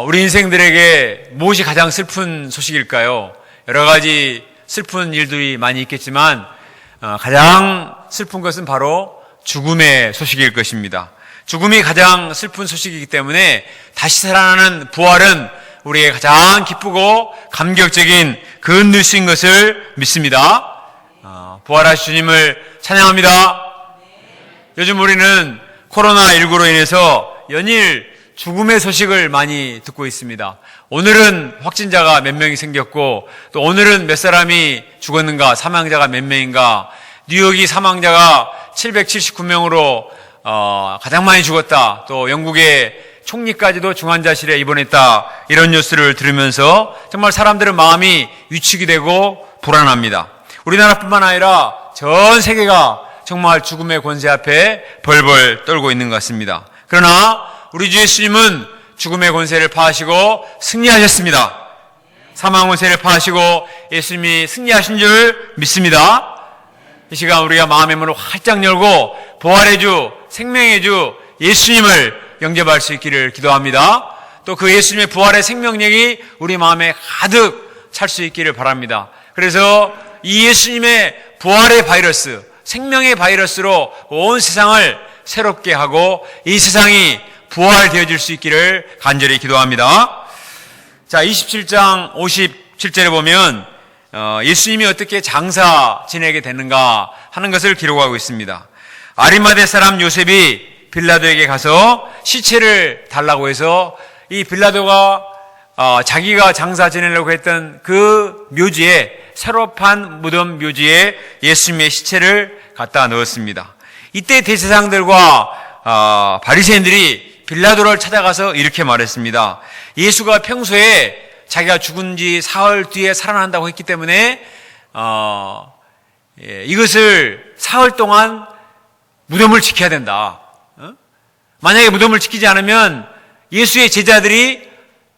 우리 인생들에게 무엇이 가장 슬픈 소식일까요? 여러 가지 슬픈 일들이 많이 있겠지만 가장 슬픈 것은 바로 죽음의 소식일 것입니다. 죽음이 가장 슬픈 소식이기 때문에 다시 살아나는 부활은 우리의 가장 기쁘고 감격적인 good news인 것을 믿습니다. 부활하신 주님을 찬양합니다. 요즘 우리는 코로나19로 인해서 연일 죽음의 소식을 많이 듣고 있습니다. 오늘은 확진자가 몇 명이 생겼고 또 오늘은 몇 사람이 죽었는가, 사망자가 몇 명인가, 뉴욕이 사망자가 779명으로 가장 많이 죽었다. 또 영국의 총리까지도 중환자실에 입원했다. 이런 뉴스를 들으면서 정말 사람들은 마음이 위축이 되고 불안합니다. 우리나라뿐만 아니라 전 세계가 정말 죽음의 권세 앞에 벌벌 떨고 있는 것 같습니다. 그러나 우리 주 예수님은 죽음의 권세를 파하시고 승리하셨습니다. 사망 권세를 파하시고 예수님이 승리하신 줄 믿습니다. 이 시간 우리가 마음의 문을 활짝 열고 부활의 주, 생명의 주 예수님을 영접할 수 있기를 기도합니다. 또 그 예수님의 부활의 생명력이 우리 마음에 가득 찰 수 있기를 바랍니다. 그래서 이 예수님의 부활의 바이러스, 생명의 바이러스로 온 세상을 새롭게 하고 이 세상이 부활되어질 수 있기를 간절히 기도합니다. 자, 27장 57절에 보면 예수님이 어떻게 장사 지내게 되는가 하는 것을 기록하고 있습니다. 아리마대 사람 요셉이 빌라도에게 가서 시체를 달라고 해서 이 빌라도가 자기가 장사 지내려고 했던 그 묘지에, 새로 판 무덤 묘지에 예수님의 시체를 갖다 넣었습니다. 이때 대제사장들과 바리새인들이 빌라도를 찾아가서 이렇게 말했습니다. 예수가 평소에 자기가 죽은 지 사흘 뒤에 살아난다고 했기 때문에 이것을 사흘 동안 무덤을 지켜야 된다. 만약에 무덤을 지키지 않으면 예수의 제자들이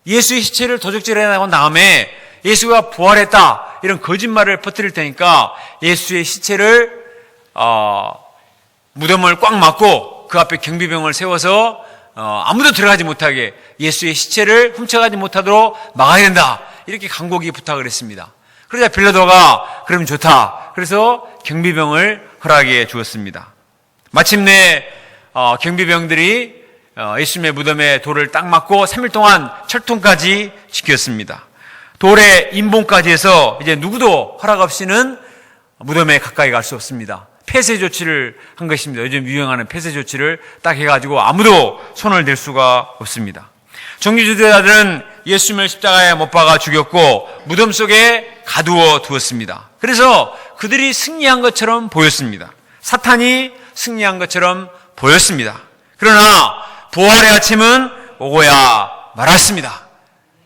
예수의 시체를 도적질해 나온 다음에 예수가 부활했다 이런 거짓말을 퍼뜨릴 테니까 예수의 시체를 무덤을 꽉 막고 그 앞에 경비병을 세워서 아무도 들어가지 못하게 예수의 시체를 훔쳐가지 못하도록 막아야 된다. 이렇게 간곡히 부탁을 했습니다. 그러자 빌라도가 그럼 좋다. 그래서 경비병을 허락해 주었습니다. 마침내 경비병들이 예수님의 무덤에 돌을 딱 막고 3일 동안 철통까지 지켰습니다. 돌에 임봉까지 해서 이제 누구도 허락 없이는 무덤에 가까이 갈 수 없습니다. 폐쇄 조치를 한 것입니다. 요즘 유행하는 폐쇄 조치를 딱 해가지고 아무도 손을 댈 수가 없습니다. 종교지도자들은 예수님을 십자가에 못 박아 죽였고 무덤 속에 가두어 두었습니다. 그래서 그들이 승리한 것처럼 보였습니다. 사탄이 승리한 것처럼 보였습니다. 그러나 부활의 아침은 오고야 말았습니다.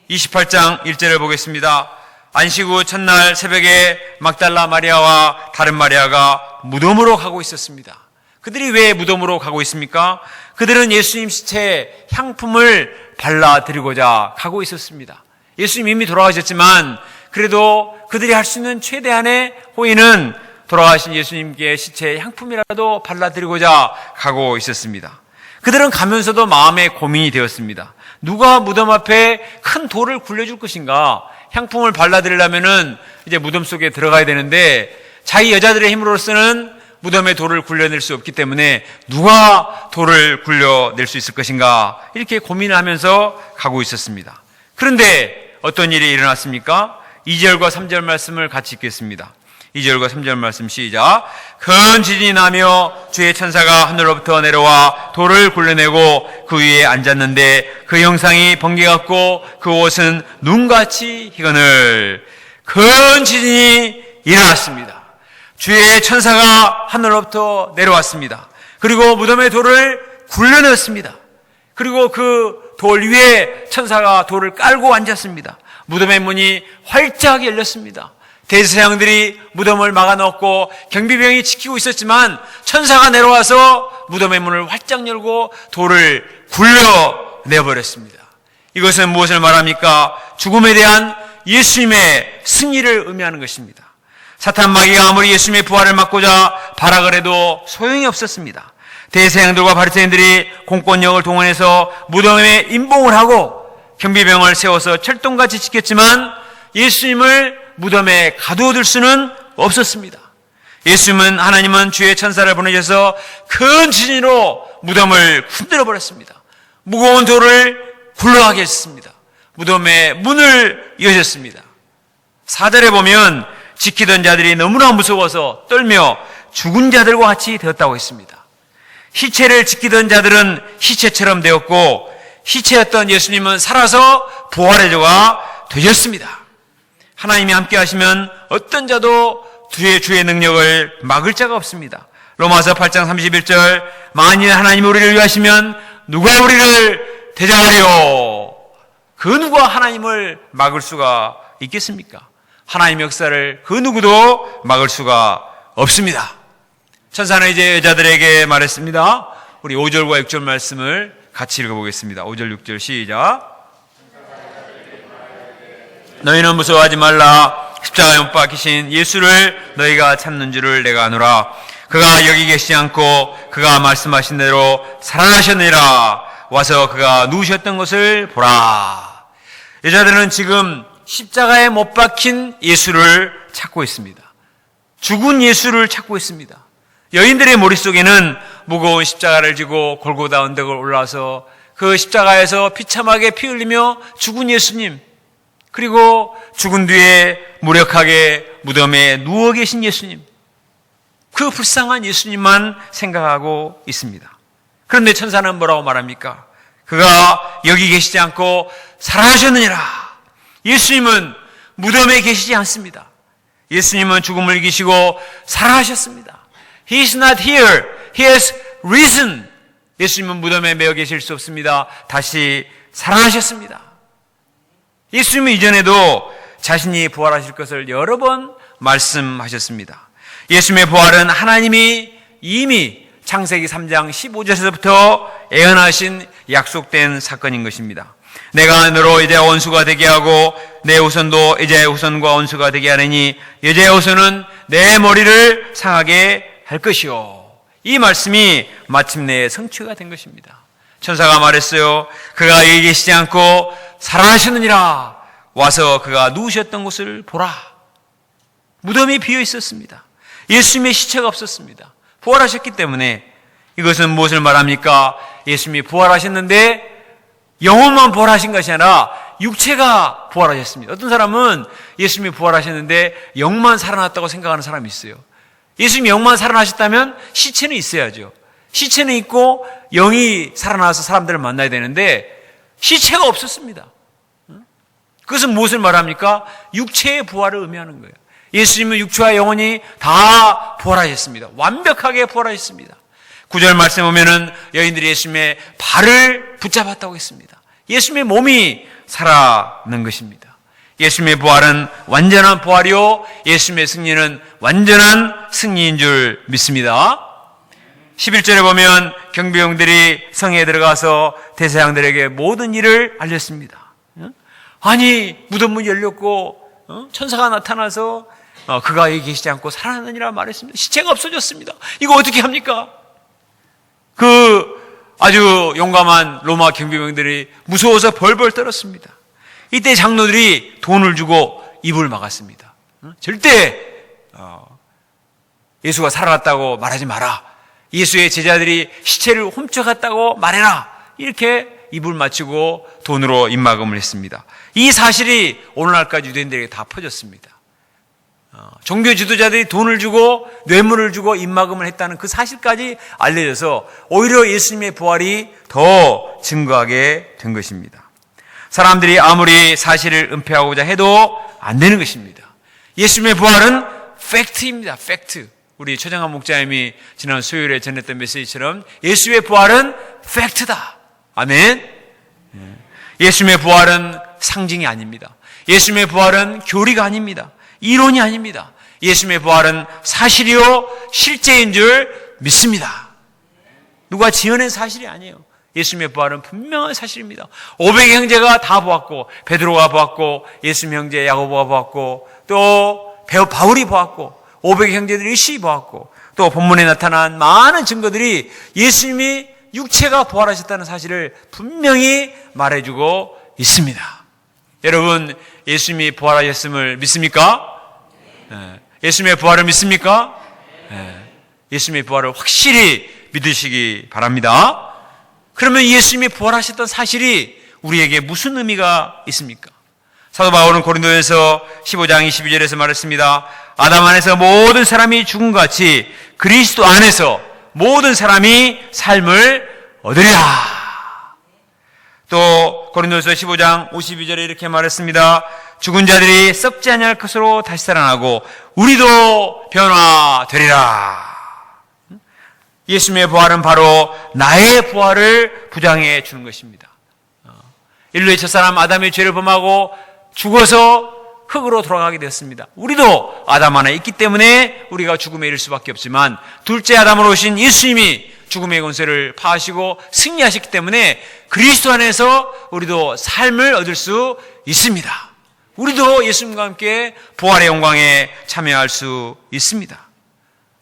28장 1절을 보겠습니다. 안식 후 첫날 새벽에 막달라 마리아와 다른 마리아가 무덤으로 가고 있었습니다. 그들이 왜 무덤으로 가고 있습니까? 그들은 예수님 시체에 향품을 발라드리고자 가고 있었습니다. 예수님 이미 돌아가셨지만 그래도 그들이 할 수 있는 최대한의 호의는 돌아가신 예수님께 시체에 향품이라도 발라드리고자 가고 있었습니다. 그들은 가면서도 마음에 고민이 되었습니다. 누가 무덤 앞에 큰 돌을 굴려줄 것인가? 향품을 발라드리려면은 이제 무덤 속에 들어가야 되는데 자기 여자들의 힘으로서는 무덤에 돌을 굴려낼 수 없기 때문에 누가 돌을 굴려낼 수 있을 것인가? 이렇게 고민을 하면서 가고 있었습니다. 그런데 어떤 일이 일어났습니까? 2절과 3절 말씀을 같이 읽겠습니다. 2절과 3절 말씀 시작. 큰 지진이 나며 주의 천사가 하늘로부터 내려와 돌을 굴려내고 그 위에 앉았는데 그 형상이 번개 같고 그 옷은 눈같이 희거늘. 큰 지진이 일어났습니다. 주의 천사가 하늘로부터 내려왔습니다. 그리고 무덤의 돌을 굴려넣었습니다. 그리고 그 돌 위에 천사가 돌을 깔고 앉았습니다. 무덤의 문이 활짝 열렸습니다. 대제사장들이 무덤을 막아놓고 경비병이 지키고 있었지만 천사가 내려와서 무덤의 문을 활짝 열고 돌을 굴려내버렸습니다. 이것은 무엇을 말합니까? 죽음에 대한 예수님의 승리를 의미하는 것입니다. 사탄 마귀가 아무리 예수님의 부활을 막고자 발악을 해도 소용이 없었습니다. 대제사장들과 바리새인들이 공권력을 동원해서 무덤에 임봉을 하고 경비병을 세워서 철동같이 지켰지만 예수님을 무덤에 가두어둘 수는 없었습니다. 하나님은 주의 천사를 보내셔서 큰 지진으로 무덤을 흔들어 버렸습니다. 무거운 돌을 굴러가게 했습니다. 무덤의 문을 여셨습니다. 4절에 보면 지키던 자들이 너무나 무서워서 떨며 죽은 자들과 같이 되었다고 했습니다. 시체를 지키던 자들은 시체처럼 되었고 시체였던 예수님은 살아서 부활의 조가 되셨습니다. 하나님이 함께 하시면 어떤 자도 주의 능력을 막을 자가 없습니다. 로마서 8장 31절 만일 하나님이 우리를 위하시면 누가 우리를 대적하리요? 그 누가 하나님을 막을 수가 있겠습니까? 하나님의 역사를 그 누구도 막을 수가 없습니다. 천사는 이제 여자들에게 말했습니다. 우리 5절과 6절 말씀을 같이 읽어보겠습니다. 5절 6절 시작. 너희는 무서워하지 말라. 십자가에 못 박히신 예수를 너희가 찾는 줄을 내가 아노라. 그가 여기 계시지 않고 그가 말씀하신 대로 살아나셨느니라. 와서 그가 누우셨던 것을 보라. 여자들은 지금 십자가에 못 박힌 예수를 찾고 있습니다. 죽은 예수를 찾고 있습니다. 여인들의 머릿속에는 무거운 십자가를 지고 골고다 언덕을 올라서 그 십자가에서 비참하게 피 흘리며 죽은 예수님, 그리고 죽은 뒤에 무력하게 무덤에 누워 계신 예수님, 그 불쌍한 예수님만 생각하고 있습니다. 그런데 천사는 뭐라고 말합니까? 그가 여기 계시지 않고 살아나셨느니라. 예수님은 무덤에 계시지 않습니다. 예수님은 죽음을 이기시고 살아나셨습니다. He is not here. He has risen. 예수님은 무덤에 매여 계실 수 없습니다. 다시 살아나셨습니다. 예수님은 이전에도 자신이 부활하실 것을 여러 번 말씀하셨습니다. 예수님의 부활은 하나님이 이미 창세기 3장 15절에서부터 예언하신 약속된 사건인 것입니다. 내가 너로 여자의 원수가 되게 하고 내 후손도 여자의 후손과 원수가 되게 하느니 여자의 후손은 내 머리를 상하게 할 것이요. 이 말씀이 마침내 성취가 된 것입니다. 천사가 말했어요. 그가 여기 계시지 않고 살아나셨느니라. 와서 그가 누우셨던 곳을 보라. 무덤이 비어 있었습니다. 예수님의 시체가 없었습니다. 부활하셨기 때문에. 이것은 무엇을 말합니까? 예수님이 부활하셨는데 영혼만 부활하신 것이 아니라 육체가 부활하셨습니다. 어떤 사람은 예수님이 부활하셨는데 영만 살아났다고 생각하는 사람이 있어요. 예수님이 영만 살아나셨다면 시체는 있어야죠. 시체는 있고 영이 살아나서 사람들을 만나야 되는데 시체가 없었습니다. 그것은 무엇을 말합니까? 육체의 부활을 의미하는 거예요. 예수님은 육체와 영혼이 다 부활하셨습니다. 완벽하게 부활하셨습니다. 9절 말씀 보면은 여인들이 예수님의 발을 붙잡았다고 했습니다. 예수님의 몸이 살아난 것입니다. 예수님의 부활은 완전한 부활이요, 예수님의 승리는 완전한 승리인 줄 믿습니다. 11절에 보면 경비병들이 성에 들어가서 대제사장들에게 모든 일을 알렸습니다. 아니, 무덤문이 열렸고 천사가 나타나서 그가 여기 계시지 않고 살아나느니라 말했습니다. 시체가 없어졌습니다. 이거 어떻게 합니까? 아주 용감한 로마 경비병들이 무서워서 벌벌 떨었습니다. 이때 장로들이 돈을 주고 입을 막았습니다. 절대 예수가 살아났다고 말하지 마라. 예수의 제자들이 시체를 훔쳐갔다고 말해라. 이렇게 입을 맞추고 돈으로 입막음을 했습니다. 이 사실이 오늘날까지 유대인들에게 다 퍼졌습니다. 종교 지도자들이 돈을 주고 뇌물을 주고 입막음을 했다는 그 사실까지 알려져서 오히려 예수님의 부활이 더 증거하게 된 것입니다. 사람들이 아무리 사실을 은폐하고자 해도 안 되는 것입니다. 예수님의 부활은 팩트입니다. 팩트. 우리 최정한 목자님이 지난 수요일에 전했던 메시지처럼 예수의 부활은 팩트다. 아멘. 예수님의 부활은 상징이 아닙니다. 예수님의 부활은 교리가 아닙니다. 이론이 아닙니다. 예수님의 부활은 사실이요 실제인 줄 믿습니다. 누가 지어낸 사실이 아니에요. 예수님의 부활은 분명한 사실입니다. 500의 형제가 다 보았고, 베드로가 보았고, 예수님 형제 야고보가 보았고, 또 바울이 보았고, 500의 형제들이 일시 보았고, 또 본문에 나타난 많은 증거들이 예수님이 육체가 부활하셨다는 사실을 분명히 말해주고 있습니다. 여러분, 예수님이 부활하셨음을 믿습니까? 예수님의 부활을 믿습니까? 예수님의 부활을 확실히 믿으시기 바랍니다. 그러면 예수님이 부활하셨던 사실이 우리에게 무슨 의미가 있습니까? 사도 바울은 고린도전서 15장 22절에서 말했습니다. 아담 안에서 모든 사람이 죽은 것 같이 그리스도 안에서 모든 사람이 삶을 얻으리라. 또 고린도전서 15장 52절에 이렇게 말했습니다. 죽은 자들이 썩지 아니할 것으로 다시 살아나고 우리도 변화되리라. 예수님의 부활은 바로 나의 부활을 부장해 주는 것입니다. 인류의 첫사람 아담의 죄를 범하고 죽어서 흙으로 돌아가게 되었습니다. 우리도 아담 안에 있기 때문에 우리가 죽음에 이를 수밖에 없지만 둘째 아담으로 오신 예수님이 죽음의 권세를 파하시고 승리하셨기 때문에 그리스도 안에서 우리도 삶을 얻을 수 있습니다. 우리도 예수님과 함께 부활의 영광에 참여할 수 있습니다.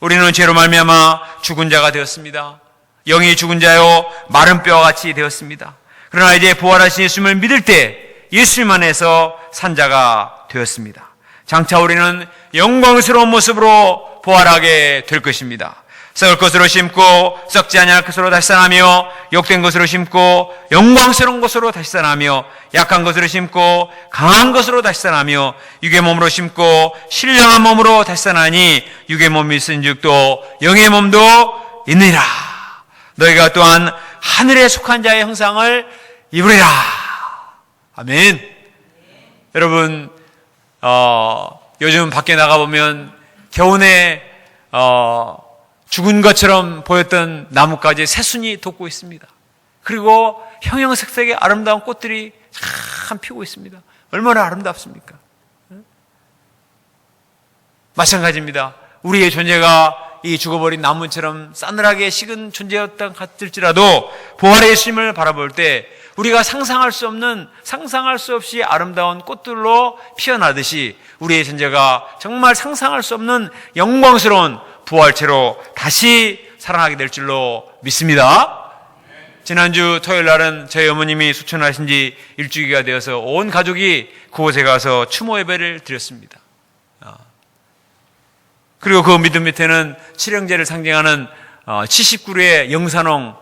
우리는 죄로 말미암아 죽은 자가 되었습니다. 영이 죽은 자요 마른 뼈와 같이 되었습니다. 그러나 이제 부활하신 예수님을 믿을 때 예수님 안에서 산 자가 되었습니다. 장차 우리는 영광스러운 모습으로 부활하게 될 것입니다. 썩을 것으로 심고 썩지 아니할 것으로 다시 살아나며 욕된 것으로 심고 영광스러운 것으로 다시 살아나며 약한 것으로 심고 강한 것으로 다시 살아나며 육의 몸으로 심고 신령한 몸으로 다시 살아나니 육의 몸이 있은즉 또 영의 몸도 있느니라. 너희가 또한 하늘에 속한 자의 형상을 입으리라. 아멘. 여러분, 요즘 밖에 나가보면 겨우내 죽은 것처럼 보였던 나뭇가지에 새순이 돋고 있습니다. 그리고 형형색색의 아름다운 꽃들이 참 피고 있습니다. 얼마나 아름답습니까? 마찬가지입니다. 우리의 존재가 이 죽어버린 나무처럼 싸늘하게 식은 존재였던 같을지라도 부활의 예수님을 바라볼 때 우리가 상상할 수 없이 아름다운 꽃들로 피어나듯이 우리의 존재가 정말 상상할 수 없는 영광스러운 부활체로 다시 살아나게 될 줄로 믿습니다. 지난주 토요일 날은 저희 어머님이 수천하신 지 일주기가 되어서 온 가족이 그곳에 가서 추모 예배를 드렸습니다. 그리고 그 믿음 밑에는 칠형제를 상징하는 70그루의 영산홍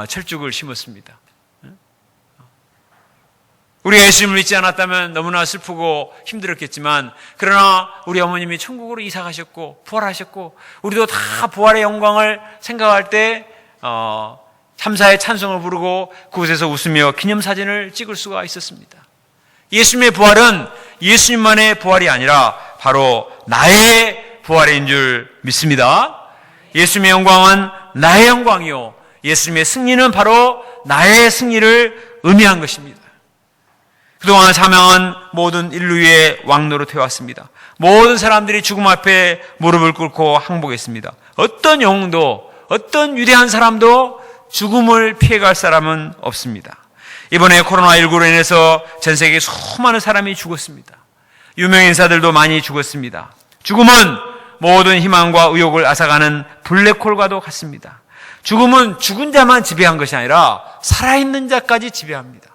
철쭉을 심었습니다. 우리가 예수님을 믿지 않았다면 너무나 슬프고 힘들었겠지만 그러나 우리 어머님이 천국으로 이사 가셨고 부활하셨고 우리도 다 부활의 영광을 생각할 때 참사의 찬송을 부르고 그곳에서 웃으며 기념사진을 찍을 수가 있었습니다. 예수님의 부활은 예수님만의 부활이 아니라 바로 나의 부활인 줄 믿습니다. 예수님의 영광은 나의 영광이요 예수님의 승리는 바로 나의 승리를 의미한 것입니다. 그동안 사망은 모든 인류의 왕노로 되어왔습니다. 모든 사람들이 죽음 앞에 무릎을 꿇고 항복했습니다. 어떤 영웅도 어떤 위대한 사람도 죽음을 피해갈 사람은 없습니다. 이번에 코로나19로 인해서 전 세계 수많은 사람이 죽었습니다. 유명 인사들도 많이 죽었습니다. 죽음은 모든 희망과 의욕을 앗아가는 블랙홀과도 같습니다. 죽음은 죽은 자만 지배한 것이 아니라 살아있는 자까지 지배합니다.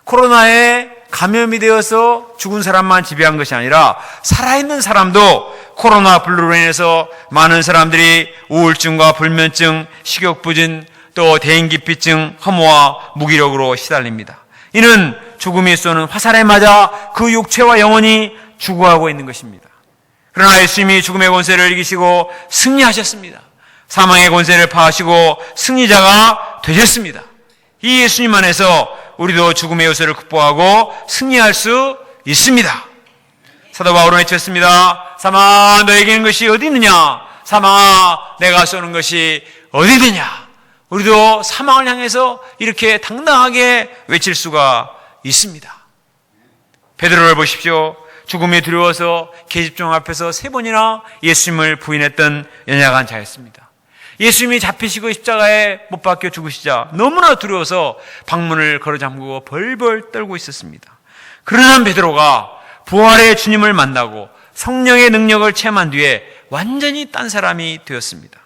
코로나에 감염이 되어서 죽은 사람만 지배한 것이 아니라 살아있는 사람도 코로나 블루로 인해서 많은 사람들이 우울증과 불면증, 식욕부진, 또 대인기피증, 허무와 무기력으로 시달립니다. 이는 죽음이 쏘는 화살에 맞아 그 육체와 영혼이 죽어가고 있는 것입니다. 그러나 예수님이 죽음의 권세를 이기시고 승리하셨습니다. 사망의 권세를 파하시고 승리자가 되셨습니다. 이 예수님 안에서 우리도 죽음의 요소를 극복하고 승리할 수 있습니다. 사도 바울은 외쳤습니다. 사망아 너에게 있는 것이 어디 있느냐? 사망아 내가 쏘는 것이 어디 있느냐? 우리도 사망을 향해서 이렇게 당당하게 외칠 수가 있습니다. 베드로를 보십시오. 죽음이 두려워서 계집종 앞에서 3번이나 예수님을 부인했던 연약한 자였습니다. 예수님이 잡히시고 십자가에 못 박혀 죽으시자 너무나 두려워서 방문을 걸어 잠그고 벌벌 떨고 있었습니다. 그러나 베드로가 부활의 주님을 만나고 성령의 능력을 체험한 뒤에 완전히 딴 사람이 되었습니다.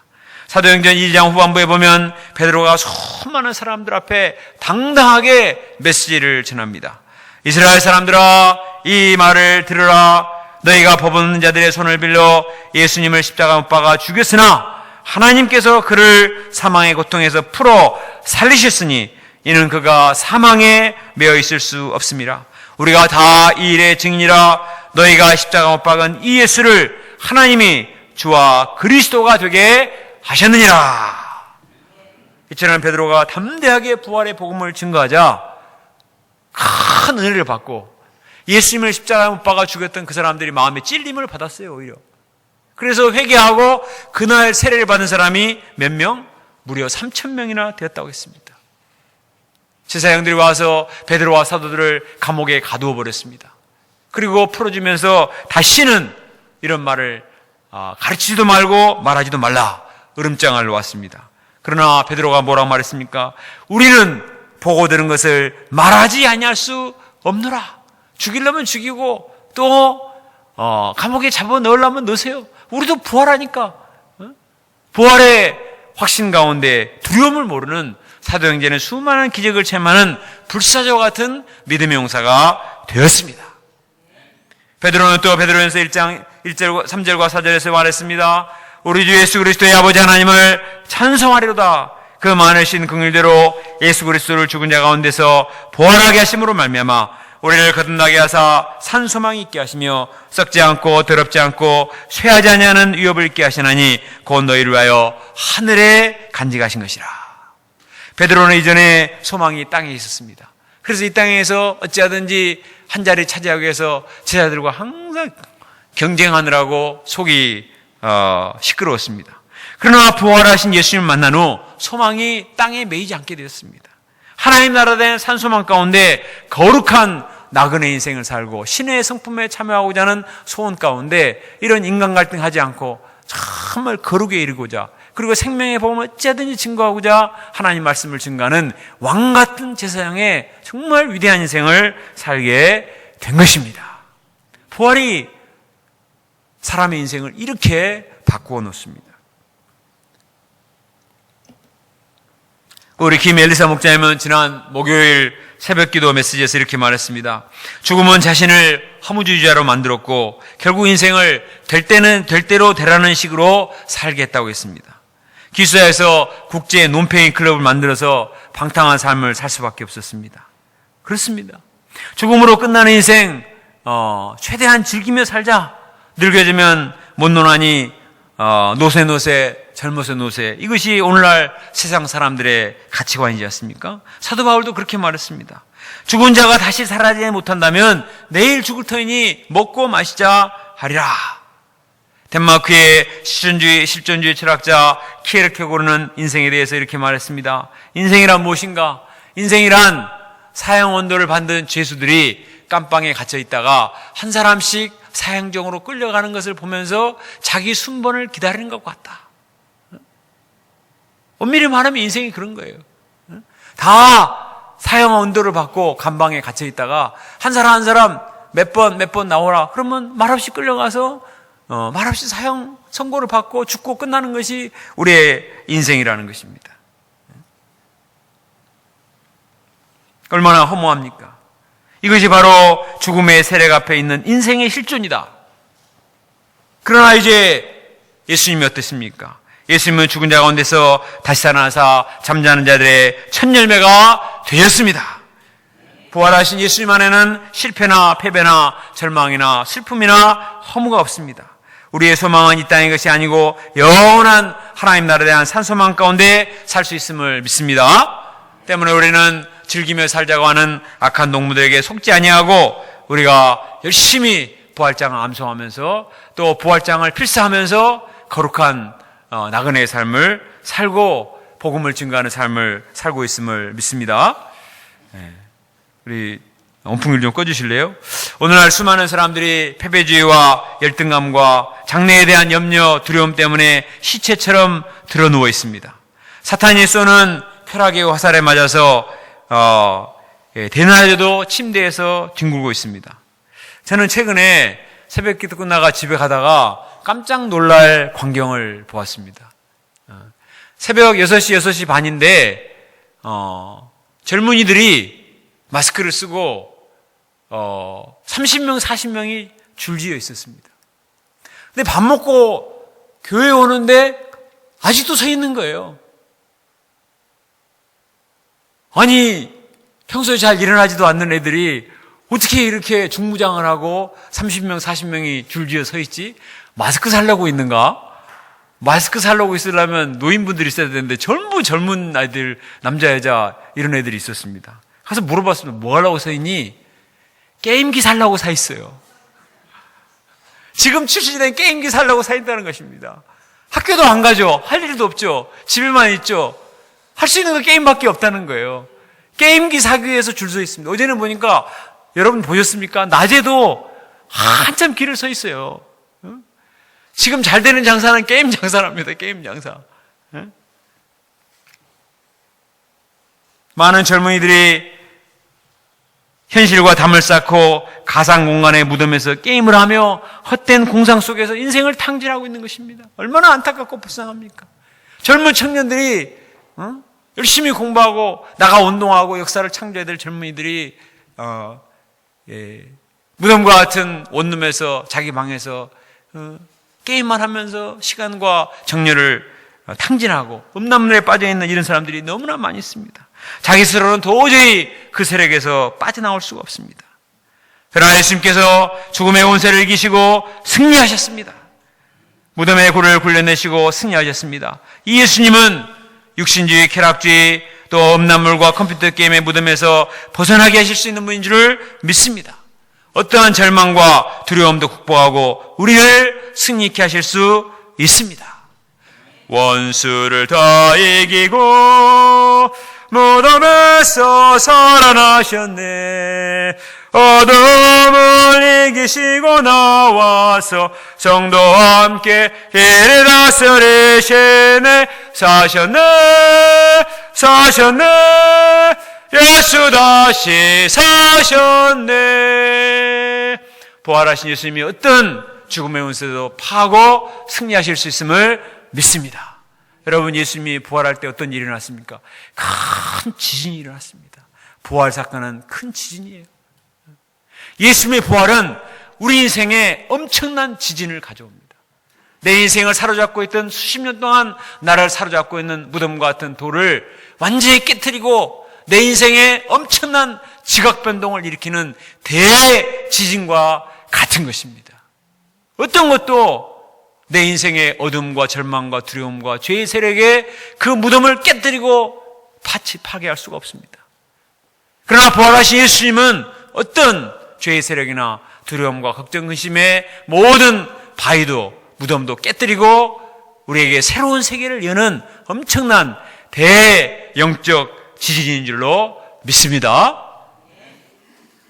사도행전 2장 후반부에 보면 베드로가 수많은 사람들 앞에 당당하게 메시지를 전합니다. 이스라엘 사람들아, 이 말을 들으라. 너희가 법없는 자들의 손을 빌려 예수님을 십자가 못 박아 죽였으나 하나님께서 그를 사망의 고통에서 풀어 살리셨으니 이는 그가 사망에 매어 있을 수 없습니다. 우리가 다 이 일의 증인이라. 너희가 십자가 못 박은 이 예수를 하나님이 주와 그리스도가 되게 하셨느니라. 이처럼 베드로가 담대하게 부활의 복음을 증거하자 큰 은혜를 받고 예수님을 십자가에 못 박아 죽였던 그 사람들이 마음에 찔림을 받았어요. 오히려. 그래서 회개하고 그날 세례를 받은 사람이 몇 명? 무려 3,000명이나 되었다고 했습니다. 제사장들이 와서 베드로와 사도들을 감옥에 가두어 버렸습니다. 그리고 풀어주면서 다시는 이런 말을 가르치지도 말고 말하지도 말라 으름장을 놓았습니다. 그러나 베드로가 뭐라고 말했습니까? 우리는 보고 들은 것을 말하지 아니할 수 없노라. 죽이려면 죽이고 또 감옥에 잡아 넣으려면 넣으세요. 우리도 부활하니까. 부활의 확신 가운데 두려움을 모르는 사도행전의 수많은 기적을 체험하는 불사조와 같은 믿음의 용사가 되었습니다. 베드로는 또 베드로전서 1장 1절 3절과 4절에서 말했습니다. 우리 주 예수 그리스도의 아버지 하나님을 찬송하리로다. 그 많으신 긍휼대로 예수 그리스도를 죽은 자 가운데서 부활하게 하심으로 말미암아 우리를 거듭나게 하사 산 소망이 있게 하시며 썩지 않고 더럽지 않고 쇠하지 아니하는 위업을 있게 하시나니 곧 너희를 위하여 하늘에 간직하신 것이라. 베드로는 이전에 소망이 땅에 있었습니다. 그래서 이 땅에서 어찌하든지 한 자리 차지하기 위해서 제자들과 항상 경쟁하느라고 속이 시끄러웠습니다. 그러나 부활하신 예수님을 만난 후 소망이 땅에 매이지 않게 되었습니다. 하나님 나라 된 산소망 가운데 거룩한 나그네 인생을 살고 신의 성품에 참여하고자 하는 소원 가운데 이런 인간 갈등하지 않고 정말 거룩에 이르고자 그리고 생명의 복음을 어찌하든지 증거하고자 하나님 말씀을 증거하는 왕같은 제사장의 정말 위대한 인생을 살게 된 것입니다. 부활이 사람의 인생을 이렇게 바꾸어 놓습니다. 우리 김엘리사 목자님은 지난 목요일 새벽기도 메시지에서 이렇게 말했습니다. 죽음은 자신을 허무주의자로 만들었고 결국 인생을 될 때는 될 대로 되라는 식으로 살겠다고 했습니다. 기숙사에서 국제 논팽이 클럽을 만들어서 방탕한 삶을 살 수밖에 없었습니다. 그렇습니다. 죽음으로 끝나는 인생 최대한 즐기며 살자. 늙어지면 못 노나니 노세 젊어서 노세. 이것이 오늘날 세상 사람들의 가치관이지 않습니까? 사도 바울도 그렇게 말했습니다. 죽은 자가 다시 살아나지 못한다면 내일 죽을 터이니 먹고 마시자 하리라. 덴마크의 실존주의 철학자 키에르케고르는 인생에 대해서 이렇게 말했습니다. 인생이란 무엇인가? 인생이란 사형 언도를 받는 죄수들이 깜빵에 갇혀 있다가 한 사람씩 사형정으로 끌려가는 것을 보면서 자기 순번을 기다리는 것 같다. 엄밀히 말하면 인생이 그런 거예요. 다 사형 언도를 받고 감방에 갇혀 있다가 한 사람 한 사람 몇 번 나오라. 그러면 말없이 끌려가서 말없이 사형 선고를 받고 죽고 끝나는 것이 우리의 인생이라는 것입니다. 얼마나 허무합니까? 이것이 바로 죽음의 세력 앞에 있는 인생의 실존이다. 그러나 이제 예수님이 어땠습니까? 예수님은 죽은 자 가운데서 다시 살아나사 잠자는 자들의 첫 열매가 되셨습니다. 부활하신 예수님 안에는 실패나 패배나 절망이나 슬픔이나 허무가 없습니다. 우리의 소망은 이 땅의 것이 아니고 영원한 하나님 나라에 대한 산소망 가운데 살 수 있음을 믿습니다. 때문에 우리는 즐기며 살자고 하는 악한 동무들에게 속지 아니하고 우리가 열심히 부활장을 암송하면서 또 부활장을 필사하면서 거룩한 나그네의 삶을 살고 복음을 증거하는 삶을 살고 있음을 믿습니다. 우리 온풍기를 좀 꺼주실래요? 오늘날 수많은 사람들이 패배주의와 열등감과 장래에 대한 염려, 두려움 때문에 시체처럼 드러누워 있습니다. 사탄이 쏘는 쾌락의 화살에 맞아서 대낮에도 침대에서 뒹굴고 있습니다. 저는 최근에 새벽기도 끝나가 집에 가다가 깜짝 놀랄 광경을 보았습니다. 새벽 6시, 6시 반인데 젊은이들이 마스크를 쓰고 30명, 40명이 줄지어 있었습니다. 근데 밥 먹고 교회에 오는데 아직도 서 있는 거예요. 아니, 평소에 잘 일어나지도 않는 애들이 어떻게 이렇게 중무장을 하고 30명, 40명이 줄지어 서 있지? 마스크 살려고 있는가? 마스크 살려고 있으려면 노인분들이 있어야 되는데 전부 젊은 아이들, 남자, 여자 이런 애들이 있었습니다. 가서 물어봤습니다. 뭐 하려고 서 있니? 게임기 살려고 서 있어요. 지금 출시된 게임기 살려고 서 있다는 것입니다. 학교도 안 가죠. 할 일도 없죠. 집에만 있죠. 할 수 있는 건 게임밖에 없다는 거예요. 게임기 사기 위해서 줄 서 있습니다. 어제는 보니까 여러분 보셨습니까? 낮에도 한참 길을 서 있어요. 지금 잘 되는 장사는 게임 장사랍니다. 게임 장사. 많은 젊은이들이 현실과 담을 쌓고 가상 공간의 무덤에서 게임을 하며 헛된 공상 속에서 인생을 탕진하고 있는 것입니다. 얼마나 안타깝고 불쌍합니까? 젊은 청년들이 열심히 공부하고 나가 운동하고 역사를 창조해야 될 젊은이들이 무덤과 같은 원룸에서 자기 방에서 게임만 하면서 시간과 정열을 탕진하고 음란물에 빠져있는 이런 사람들이 너무나 많이 있습니다. 자기 스스로는 도저히 그 세력에서 빠져나올 수가 없습니다. 그러나 예수님께서 죽음의 권세를 이기시고 승리하셨습니다. 무덤의 굴을 굴려내시고 승리하셨습니다. 이 예수님은 육신주의, 쾌락주의, 또 음란물과 컴퓨터 게임의 무덤에서 벗어나게 하실 수 있는 분인 줄을 믿습니다. 어떠한 절망과 두려움도 극복하고 우리를 승리케 하실 수 있습니다. 원수를 다 이기고 무덤에서 살아나셨네. 어둠을 이기시고 나와서 성도와 함께 길을 다스리시네. 사셨네 예수 다시 사셨네. 부활하신 예수님이 어떤 죽음의 운세도 파고 승리하실 수 있음을 믿습니다. 여러분, 예수님이 부활할 때 어떤 일이 일어났습니까? 큰 지진이 일어났습니다. 부활 사건은 큰 지진이에요. 예수님의 부활은 우리 인생에 엄청난 지진을 가져옵니다. 내 인생을 사로잡고 있던 수십 년 동안 나를 사로잡고 있는 무덤과 같은 돌을 완전히 깨트리고 내 인생에 엄청난 지각 변동을 일으키는 대지진과 같은 것입니다. 어떤 것도 내 인생의 어둠과 절망과 두려움과 죄의 세력에 그 무덤을 깨뜨리고 파괴할 수가 없습니다. 그러나 부활하신 예수님은 어떤 죄의 세력이나 두려움과 걱정, 근심의 모든 바위도 무덤도 깨뜨리고 우리에게 새로운 세계를 여는 엄청난 대영적 지진인 줄로 믿습니다.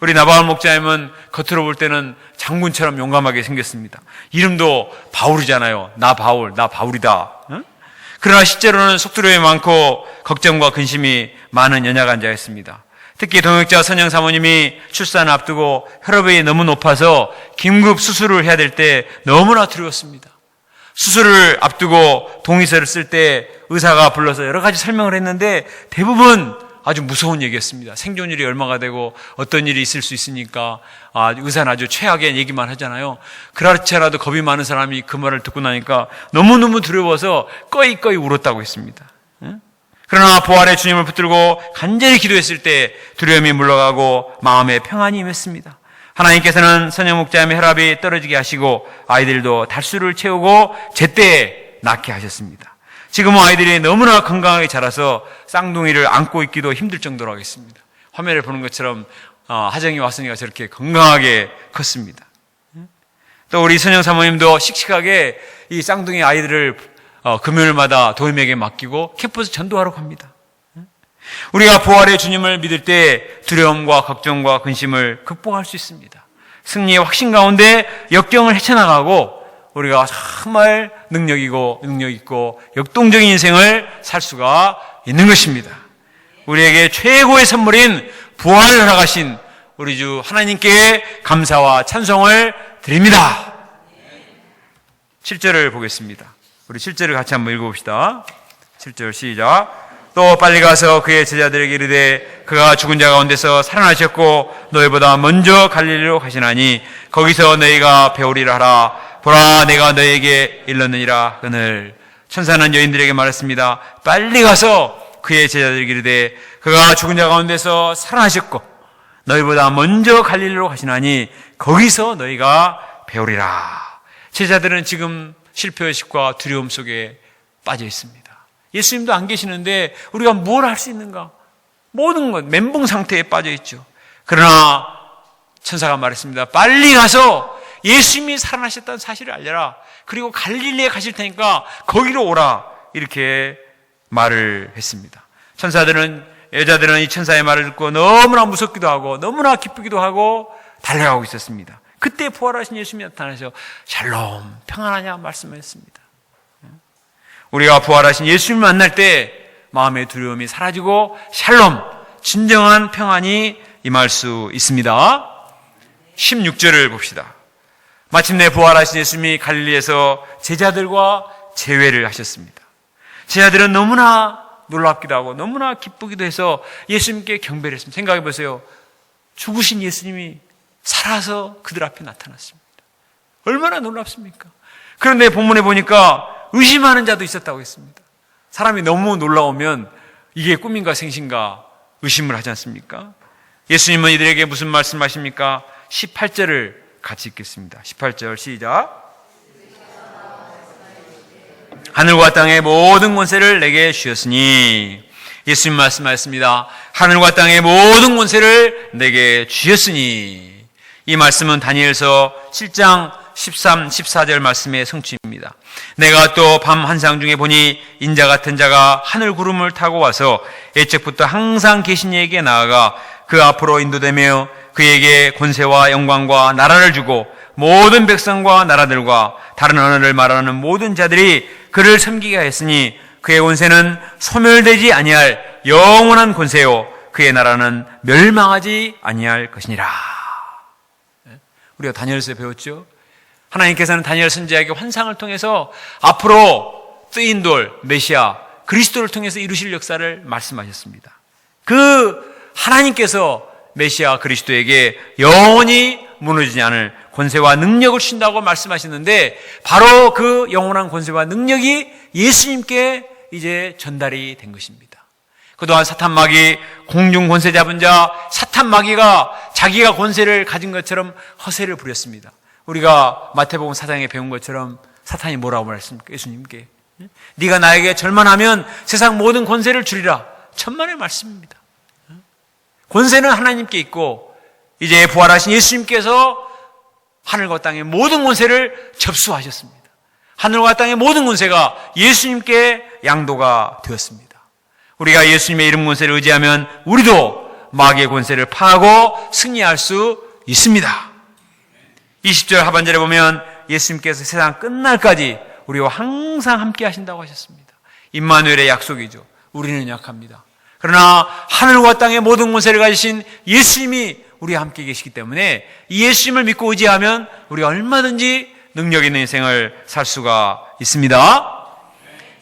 우리 나바울 목사님은 겉으로 볼 때는 장군처럼 용감하게 생겼습니다. 이름도 바울이잖아요. 나 바울이다. 응? 그러나 실제로는 속두려움이 많고 걱정과 근심이 많은 연약한 자였습니다. 특히 동역자 선영 사모님이 출산을 앞두고 혈압이 너무 높아서 긴급 수술을 해야 될 때 너무나 두려웠습니다. 수술을 앞두고 동의서를 쓸 때 의사가 불러서 여러 가지 설명을 했는데 대부분 아주 무서운 얘기였습니다. 생존율이 얼마가 되고 어떤 일이 있을 수 있으니까 의사는 아주 최악의 얘기만 하잖아요. 그렇지 않아도 겁이 많은 사람이 그 말을 듣고 나니까 너무너무 두려워서 꺼이꺼이 울었다고 했습니다. 그러나 부활의 주님을 붙들고 간절히 기도했을 때 두려움이 물러가고 마음에 평안이 임했습니다. 하나님께서는 선영 목자님의 혈압이 떨어지게 하시고 아이들도 달수를 채우고 제때에 낳게 하셨습니다. 지금은 아이들이 너무나 건강하게 자라서 쌍둥이를 안고 있기도 힘들 정도로 하겠습니다. 화면을 보는 것처럼 하정이 왔으니까 저렇게 건강하게 컸습니다. 또 우리 선영 사모님도 씩씩하게 이 쌍둥이 아이들을 금요일마다 도임에게 맡기고 캠퍼스 전도하러 갑니다. 우리가 부활의 주님을 믿을 때 두려움과 걱정과 근심을 극복할 수 있습니다. 승리의 확신 가운데 역경을 헤쳐나가고 우리가 정말 능력 있고 역동적인 인생을 살 수가 있는 것입니다. 우리에게 최고의 선물인 부활을 허락하신 우리 주 하나님께 감사와 찬송을 드립니다. 7절을 보겠습니다. 우리 7절을 같이 한번 읽어봅시다. 7절 시작. 또 빨리 가서 그의 제자들에게 이르되 그가 죽은 자 가운데서 살아나셨고 너희보다 먼저 갈릴리로 가시나니 거기서 너희가 배우리라 하라. 보라 내가 너희에게 일렀느니라. 그늘 천사는 여인들에게 말했습니다. 빨리 가서 그의 제자들에게 이르되 그가 죽은 자 가운데서 살아나셨고 너희보다 먼저 갈릴리로 가시나니 거기서 너희가 배우리라. 제자들은 지금 실패의식과 두려움 속에 빠져 있습니다. 예수님도 안 계시는데 우리가 뭘 할 수 있는가? 모든 것 멘붕 상태에 빠져 있죠. 그러나 천사가 말했습니다. 빨리 가서 예수님이 살아나셨다는 사실을 알려라. 그리고 갈릴리에 가실 테니까 거기로 오라. 이렇게 말을 했습니다. 여자들은 이 천사의 말을 듣고 너무나 무섭기도 하고 너무나 기쁘기도 하고 달려가고 있었습니다. 그때 부활하신 예수님이 나타나서 샬롬 평안하냐 말씀하셨습니다. 우리가 부활하신 예수님을 만날 때 마음의 두려움이 사라지고 샬롬 진정한 평안이 임할 수 있습니다. 16절을 봅시다. 마침내 부활하신 예수님이 갈릴리에서 제자들과 재회를 하셨습니다. 제자들은 너무나 놀랍기도 하고 너무나 기쁘기도 해서 예수님께 경배를 했습니다. 생각해 보세요. 죽으신 예수님이 살아서 그들 앞에 나타났습니다. 얼마나 놀랍습니까? 그런데 본문에 보니까 의심하는 자도 있었다고 했습니다. 사람이 너무 놀라우면 이게 꿈인가 생신가 의심을 하지 않습니까? 예수님은 이들에게 무슨 말씀하십니까? 18절을 같이 읽겠습니다. 18절 시작. 하늘과 땅의 모든 권세를 내게 주셨으니 예수님 말씀하셨습니다. 하늘과 땅의 모든 권세를 내게 주셨으니 이 말씀은 다니엘서 7장 13, 14절 말씀의 성취입니다. 내가 또 밤 환상 중에 보니 인자 같은 자가 하늘 구름을 타고 와서 예적부터 항상 계신 이에게 나아가 그 앞으로 인도되며 그에게 권세와 영광과 나라를 주고 모든 백성과 나라들과 다른 언어를 말하는 모든 자들이 그를 섬기게 하였으니 그의 권세는 소멸되지 아니할 영원한 권세요 그의 나라는 멸망하지 아니할 것이니라. 우리가 다니엘서에 배웠죠. 하나님께서는 다니엘 선지자에게 환상을 통해서 앞으로 뜨인 돌 메시아 그리스도를 통해서 이루실 역사를 말씀하셨습니다. 그 하나님께서 메시아 그리스도에게 영원히 무너지지 않을 권세와 능력을 주신다고 말씀하셨는데 바로 그 영원한 권세와 능력이 예수님께 이제 전달이 된 것입니다. 그동안 사탄마귀 공중 권세 잡은 자 사탄마귀가 자기가 권세를 가진 것처럼 허세를 부렸습니다. 우리가 마태복음 4장에 배운 것처럼 사탄이 뭐라고 말했습니까? 예수님께 네가 나에게 절만하면 세상 모든 권세를 주리라. 천만의 말씀입니다. 권세는 하나님께 있고 이제 부활하신 예수님께서 하늘과 땅의 모든 권세를 접수하셨습니다. 하늘과 땅의 모든 권세가 예수님께 양도가 되었습니다. 우리가 예수님의 이름 권세를 의지하면 우리도 마귀의 권세를 파하고 승리할 수 있습니다. 20절 하반절에 보면 예수님께서 세상 끝날까지 우리와 항상 함께 하신다고 하셨습니다. 임마누엘의 약속이죠. 우리는 약합니다. 그러나 하늘과 땅의 모든 권세를 가지신 예수님이 우리와 함께 계시기 때문에 이 예수님을 믿고 의지하면 우리가 얼마든지 능력 있는 인생을 살 수가 있습니다.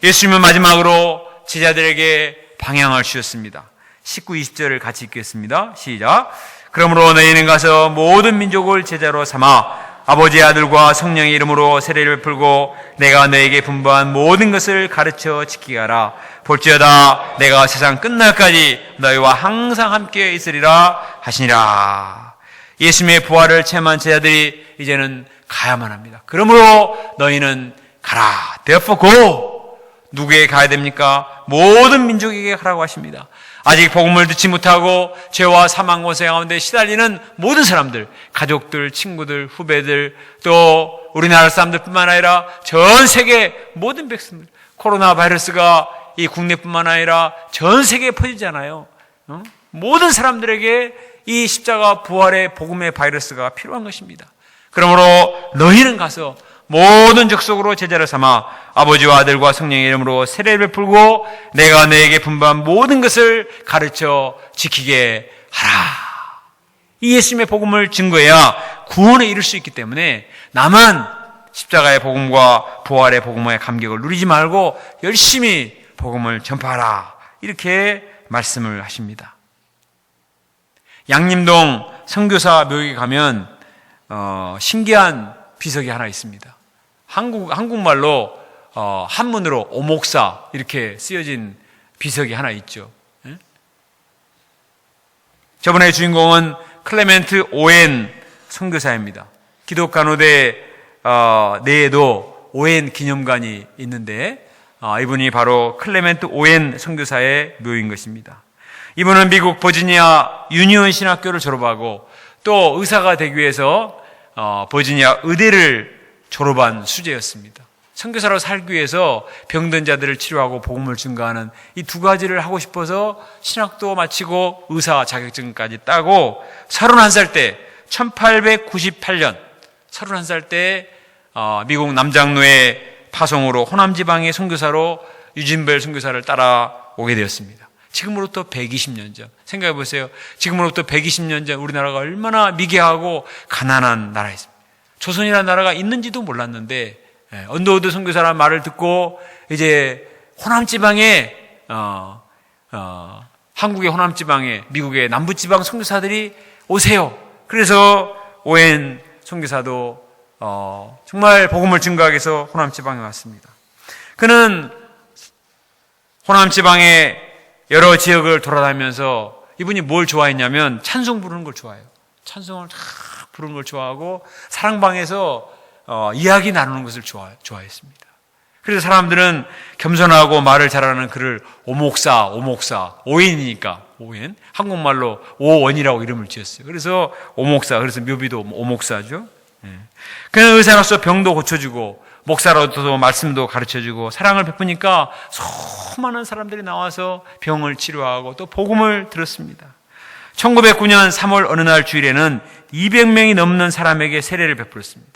예수님은 마지막으로 제자들에게 방향을 주셨습니다. 19, 20절을 같이 읽겠습니다. 시작. 그러므로 너희는 가서 모든 민족을 제자로 삼아 아버지의 아들과 성령의 이름으로 세례를 베풀고 내가 너에게 분부한 모든 것을 가르쳐 지키게 하라. 볼지어다 내가 세상 끝날까지 너희와 항상 함께 있으리라 하시니라. 예수님의 부활을 체험한 제자들이 이제는 가야만 합니다. 그러므로 너희는 가라. Therefore go. 누구에게 가야 됩니까? 모든 민족에게 가라고 하십니다. 아직 복음을 듣지 못하고 죄와 사망 권세 가운데 시달리는 모든 사람들, 가족들, 친구들, 후배들, 또 우리나라 사람들뿐만 아니라 전 세계 모든 백성들, 코로나 바이러스가 이 국내뿐만 아니라 전 세계에 퍼지잖아요. 모든 사람들에게 이 십자가 부활의 복음의 바이러스가 필요한 것입니다. 그러므로 너희는 가서 모든 족속으로 제자를 삼아 아버지와 아들과 성령의 이름으로 세례를 베풀고 내가 너에게 분부한 모든 것을 가르쳐 지키게 하라. 이 예수님의 복음을 증거해야 구원에 이를 수 있기 때문에 나만 십자가의 복음과 부활의 복음의 감격을 누리지 말고 열심히 복음을 전파하라. 이렇게 말씀을 하십니다. 양림동 선교사 묘역에 가면 신기한 비석이 하나 있습니다. 한국말로 한문으로 오목사 이렇게 쓰여진 비석이 하나 있죠. 저번에 주인공은 클레멘트 오웬 선교사입니다. 기독간호대 내에도 오웬 기념관이 있는데 이분이 바로 클레멘트 오웬 선교사의 묘인 것입니다. 이분은 미국 버지니아 유니온 신학교를 졸업하고 또 의사가 되기 위해서 버지니아 의대를 졸업한 수재였습니다. 선교사로 살기 위해서 병든 자들을 치료하고 복음을 증거하는 이 두 가지를 하고 싶어서 신학도 마치고 의사 자격증까지 따고 31살 때 1898년 31살 때 미국 남장로의 파송으로 호남 지방의 선교사로 유진벨 선교사를 따라오게 되었습니다. 지금으로부터 120년 전 생각해 보세요. 지금으로부터 120년 전 우리나라가 얼마나 미개하고 가난한 나라였습니다. 조선이라는 나라가 있는지도 몰랐는데 언더우드 선교사라는 말을 듣고 이제 호남 지방에 한국의 호남 지방에 미국의 남부 지방 선교사들이 오세요. 그래서 오웬 선교사도 정말 복음을 증거하기 위해서 호남 지방에 왔습니다. 그는 호남 지방의 여러 지역을 돌아다니면서 이분이 뭘 좋아했냐면 찬송 부르는 걸 좋아해요. 찬송을 다 부르는 걸 좋아하고 사랑방에서 이야기 나누는 것을 좋아했습니다. 그래서 사람들은 겸손하고 말을 잘하는 그를 오목사, 오웬이니까 오웬, 한국말로 오원이라고 이름을 지었어요. 그래서 오목사, 그래서 묘비도 오목사죠. 그는 의사로서 병도 고쳐주고 목사로도 말씀도 가르쳐주고 사랑을 베푸니까 수많은 사람들이 나와서 병을 치료하고 또 복음을 들었습니다. 1909년 3월 어느 날 주일에는 200명이 넘는 사람에게 세례를 베풀었습니다.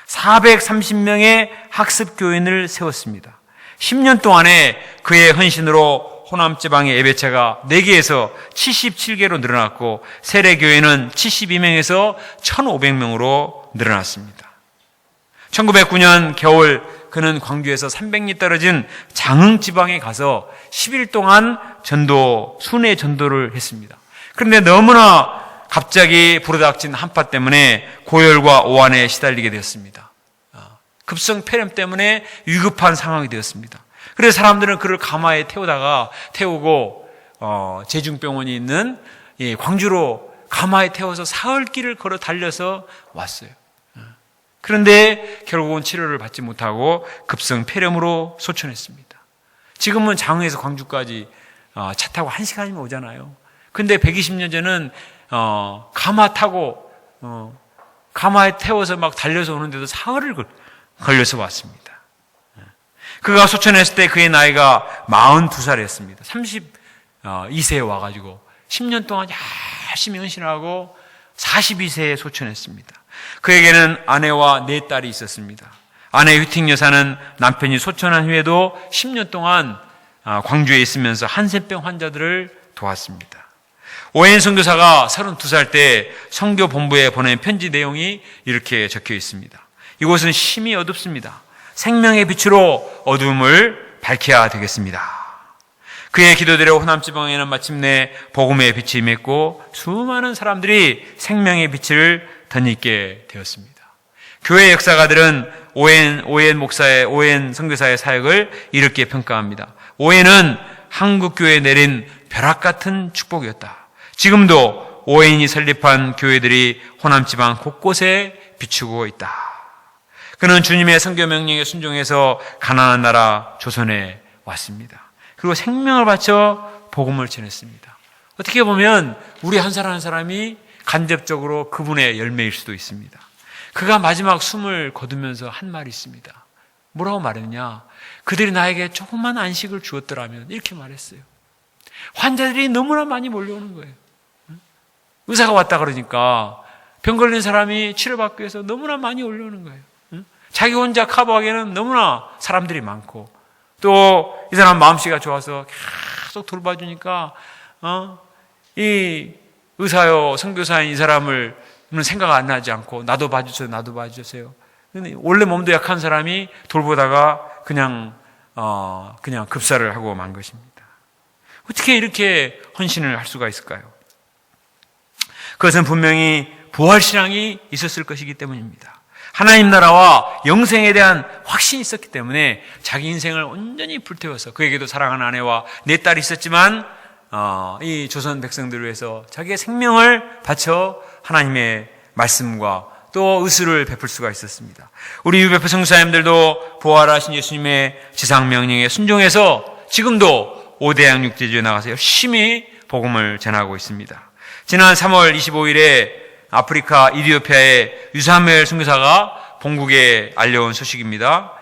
430명의 학습교인을 세웠습니다. 10년 동안에 그의 헌신으로 호남 지방의 예배체가 4개에서 77개로 늘어났고 세례교인은 72명에서 1500명으로 늘어났습니다. 1909년 겨울 그는 광주에서 300리 떨어진 장흥 지방에 가서 10일 동안 순회 전도를 했습니다. 그런데 너무나 갑자기 불어닥친 한파 때문에 고열과 오한에 시달리게 되었습니다. 급성 폐렴 때문에 위급한 상황이 되었습니다. 그래서 사람들은 그를 가마에 태우고 제중병원이 있는 광주로 가마에 태워서 사흘길을 걸어 달려서 왔어요. 그런데 결국은 치료를 받지 못하고 급성 폐렴으로 소천했습니다. 지금은 장흥에서 광주까지 차 타고 1시간이면 오잖아요. 근데 120년 전은 가마 타고 가마에 태워서 막 달려서 오는데도 사흘을 걸려서 왔습니다. 그가 소천했을 때 그의 나이가 42살이었습니다. 32세에 와가지고 10년 동안 열심히 헌신하고 42세에 소천했습니다. 그에게는 아내와 4딸이 있었습니다. 아내 휘팅 여사는 남편이 소천한 후에도 10년 동안 광주에 있으면서 한센병 환자들을 도왔습니다. 오웬 선교사가 32살 때 선교본부에 보낸 편지 내용이 이렇게 적혀 있습니다. 이곳은 심히 어둡습니다. 생명의 빛으로 어둠을 밝혀야 되겠습니다. 그의 기도대로 호남지방에는 마침내 복음의 빛이 임했고 수많은 사람들이 생명의 빛을 덧입게 되었습니다. 교회 역사가들은 오웬 선교사의 사역을 이렇게 평가합니다. 오웬은 한국교회에 내린 벼락 같은 축복이었다. 지금도 오웬이 설립한 교회들이 호남지방 곳곳에 비추고 있다. 그는 주님의 선교 명령에 순종해서 가나안 나라 조선에 왔습니다. 그리고 생명을 바쳐 복음을 전했습니다. 어떻게 보면 우리 한 사람 한 사람이 간접적으로 그분의 열매일 수도 있습니다. 그가 마지막 숨을 거두면서 한 말이 있습니다. 뭐라고 말했냐? 그들이 나에게 조그만 안식을 주었더라면 이렇게 말했어요. 환자들이 너무나 많이 몰려오는 거예요. 의사가 왔다 그러니까 병 걸린 사람이 치료받기 위해서 너무나 많이 올려오는 거예요. 자기 혼자 커버하기에는 너무나 사람들이 많고 또 이 사람 마음씨가 좋아서 계속 돌봐주니까 이 의사요 선교사인 이 사람을 생각 안 나지 않고 나도 봐주세요. 근데 원래 몸도 약한 사람이 돌보다가 그냥 그냥 급사를 하고 만 것입니다. 어떻게 이렇게 헌신을 할 수가 있을까요? 그것은 분명히 부활신앙이 있었을 것이기 때문입니다. 하나님 나라와 영생에 대한 확신이 있었기 때문에 자기 인생을 온전히 불태워서, 그에게도 사랑하는 아내와 4딸이 있었지만 이 조선 백성들을 위해서 자기의 생명을 바쳐 하나님의 말씀과 또 의술을 베풀 수가 있었습니다. 우리 유배포 성사님들도 부활하신 예수님의 지상명령에 순종해서 지금도 5대양 6제주에 나가서 열심히 복음을 전하고 있습니다. 지난 3월 25일에 아프리카 이디오피아의 유사멜 선교사가 본국에 알려온 소식입니다.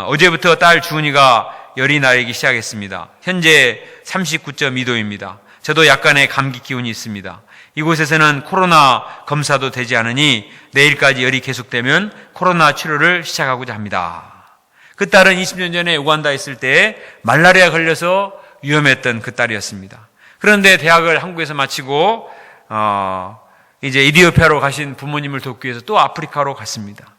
어제부터 딸 주은이가 열이 나기 시작했습니다. 현재 39.2도입니다. 저도 약간의 감기 기운이 있습니다. 이곳에서는 코로나 검사도 되지 않으니 내일까지 열이 계속되면 코로나 치료를 시작하고자 합니다. 그 딸은 20년 전에 우간다에 있을 때 말라리아 걸려서 위험했던 그 딸이었습니다. 그런데 대학을 한국에서 마치고 이제 이디오피아로 가신 부모님을 돕기 위해서 또 아프리카로 갔습니다.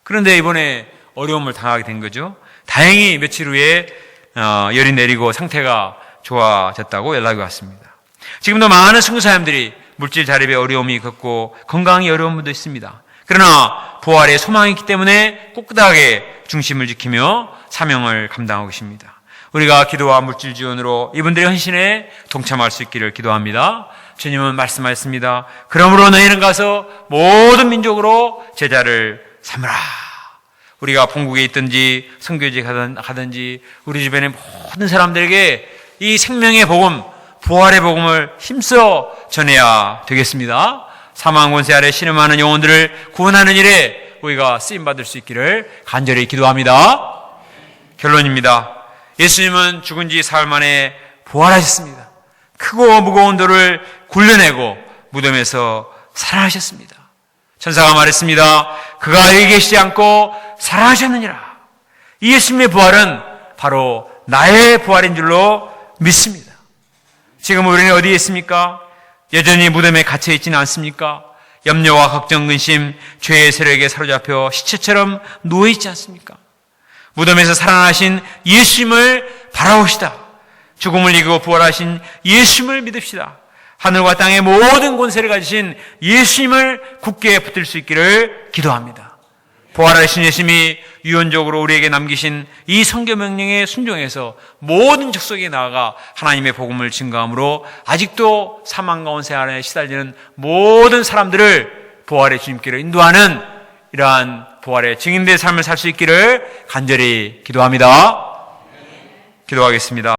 그런데 이번에 어려움을 당하게 된 거죠. 다행히 며칠 후에 열이 내리고 상태가 좋아졌다고 연락이 왔습니다. 지금도 많은 선교사님들이 물질 자립에 어려움이 있고 건강이 어려운 분도 있습니다. 그러나 부활의 소망이 있기 때문에 꿋꿋하게 중심을 지키며 사명을 감당하고 계십니다. 우리가 기도와 물질 지원으로 이분들의 헌신에 동참할 수 있기를 기도합니다. 주님은 말씀하셨습니다. 그러므로 너희는 가서 모든 민족으로 제자를 삼으라. 우리가 본국에 있든지 선교지에 가든지 우리 주변의 모든 사람들에게 이 생명의 복음, 부활의 복음을 힘써 전해야 되겠습니다. 사망 권세 아래 신음하는 영혼들을 구원하는 일에 우리가 쓰임받을 수 있기를 간절히 기도합니다. 결론입니다. 예수님은 죽은 지 사흘 만에 부활하셨습니다. 크고 무거운 돌을 굴려내고 무덤에서 살아나셨습니다. 천사가 말했습니다. 그가 여기 계시지 않고 살아나셨느니라. 이 예수님의 부활은 바로 나의 부활인 줄로 믿습니다. 지금 우리는 어디에 있습니까? 여전히 무덤에 갇혀 있지는 않습니까? 염려와 걱정, 근심, 죄의 세력에 사로잡혀 시체처럼 누워있지 않습니까? 무덤에서 살아나신 예수님을 바라봅시다. 죽음을 이기고 부활하신 예수님을 믿읍시다. 하늘과 땅의 모든 권세를 가지신 예수님을 굳게 붙들 수 있기를 기도합니다. 부활하신 예수님이 유언적으로 우리에게 남기신 이 선교 명령에 순종해서 모든 족속에 나아가 하나님의 복음을 증거함으로 아직도 사망 가운데 안에 시달리는 모든 사람들을 부활의 주님께로 인도하는 이러한 부활의 증인된 삶을 살 수 있기를 간절히 기도합니다. 기도하겠습니다.